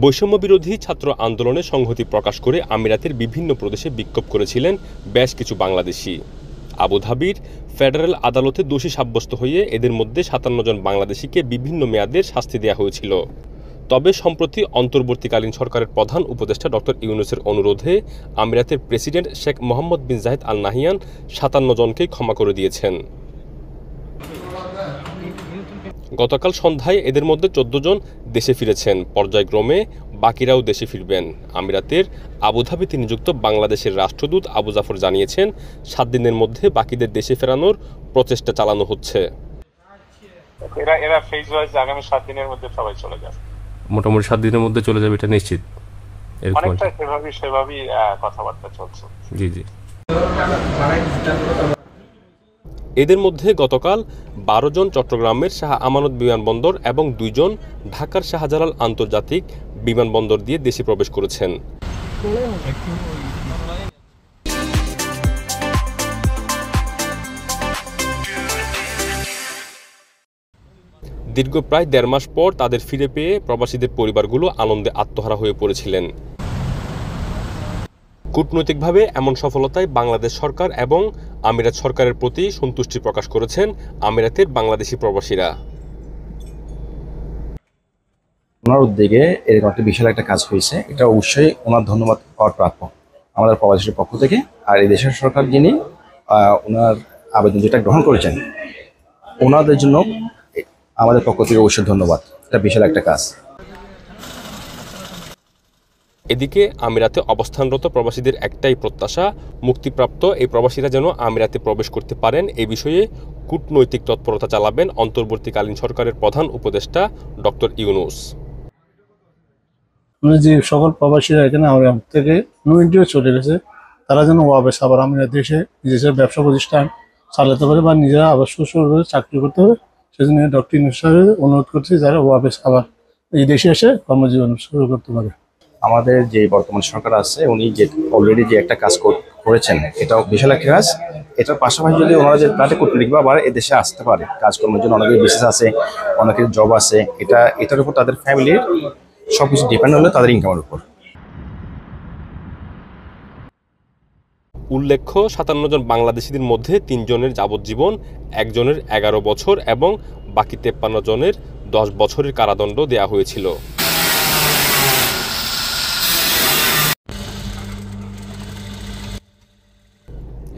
বৈষম্য বিরোধী ছাত্র আন্দোলনে সংহতি প্রকাশ করে আমিরাতের বিভিন্ন প্রদেশে বিক্ষোভ করেছিলেন বেশ কিছু বাংলাদেশি। আবুধাবির ফেডারেল আদালতে দোষী সাব্যস্ত হয়ে এদের মধ্যে ৫৭ জন বাংলাদেশিকে বিভিন্ন মেয়াদের শাস্তি দেওয়া হয়েছিল। তবে সম্প্রতি অন্তর্বর্তীকালীন সরকারের প্রধান উপদেষ্টা ডক্টর ইউনূসের অনুরোধে আমিরাতের প্রেসিডেন্ট শেখ মোহাম্মদ বিন জায়েদ আল নাহিয়ান ৫৭ জনকেই ক্ষমা করে দিয়েছেন। গতকাল সন্ধ্যায় এদের মধ্যে ১৪ জন দেশে ফিরেছেন। পর্যায়ক্রমে বাকিরাও দেশে ফিরবেন। আমিরাতের আবুধাবিতে নিযুক্ত বাংলাদেশের রাষ্ট্রদূত আবু জাফর জানিয়েছেন, ৭ দিনের মধ্যে বাকিদের দেশে ফেরানোর প্রচেষ্টা চালানো হচ্ছে। এরা ফেজ ওয়াইজ আগামী ৭ দিনের মধ্যে সবাই চলে যাবে। মোটামুটি ৭ দিনের মধ্যে চলে যাবে, এটা নিশ্চিত? অনেকটা সেভাবেই কথাবার্তা চলছে। জি জি। এদের মধ্যে গতকাল ১২ জন চট্টগ্রামের শাহ আমানত বিমানবন্দর এবং ২ জন ঢাকার শাহজালাল আন্তর্জাতিক বিমানবন্দর দিয়ে দেশে প্রবেশ করেছেন। দীর্ঘ প্রায় ১.৫ মাস পর তাদের ফিরে পেয়ে প্রবাসীদের পরিবারগুলো আনন্দে আত্মহারা হয়ে পড়েছিলেন। কূটনৈতিকভাবে এমন সফলতায় বাংলাদেশ সরকার এবং আমিরাত সরকারের প্রতি সন্তুষ্টি প্রকাশ করেছেন আমিরাতের বাংলাদেশি প্রবাসীরা। ওনার উদ্যোগে এরকম একটা বিশাল একটা কাজ হয়েছে, এটা অবশ্যই ওনার ধন্যবাদ পাওয়ার প্রাপ্য আমাদের প্রবাসীর পক্ষ থেকে। আর এই দেশের সরকার যিনি ওনার আবেদন যেটা গ্রহণ করেছেন, ওনাদের জন্য আমাদের পক্ষ থেকে অবশ্যই ধন্যবাদ। এটা বিশাল একটা কাজ। এদিকে আমিরাতে অবস্থানরত প্রবাসীদের একটাই প্রত্যাশা, মুক্তিপ্রাপ্ত এই প্রবাসীরা যেন আমিরাতে প্রবেশ করতে পারেন। এই বিষয়ে কূটনৈতিক তৎপরতা চালাবেন অন্তর্বর্তীকালীন সরকারের প্রধান উপদেষ্টা ডক্টর ইউনূস। যে সকল প্রবাসীরা এখানে আমিরাত থেকে নতুন চলে গেছে, তারা যেন ওয়াবেস আবার আমিরাত দেশে নিজেদের ব্যবসা প্রতিষ্ঠান চালাতে পারে বা নিজেরা আবার সুষ্ঠুভাবে চাকরি করতে হবে। সেজন্য ডক্টর ইউনূস সাহেবের অনুরোধ করছি যারা ওয়াবেস আবার এই দেশে এসে কর্মজীবন শুরু করতে পারে। আমাদের যে বর্তমান সরকার আছে, উনি যে অলরেডি যে একটা কাজ করেছেন, এটাও বিশাল একটা কাজ। এটার পাশাপাশি যদি ওনারা যে প্রান্তে কূটনীতিক আবার এদেশে আসতে পারে কাজকর্মের জন্য, অনেকের বিশেষ আছে, অনেকের জব আছে, এটার উপর তাদের ফ্যামিলির সবকিছু ডিপেন্ড হলে তাদের ইনকামের উপর। উল্লেখ্য, ৫৭ জন বাংলাদেশিদের মধ্যে ৩ জনের যাবজ্জীবন, ১ জনের ১১ বছর এবং বাকি ৫৩ জনের ১০ বছরের কারাদণ্ড দেয়া হয়েছিল।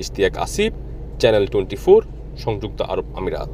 ইশতিয়াক আসিফ, চ্যানেল 24, সংযুক্ত আরব আমিরাত।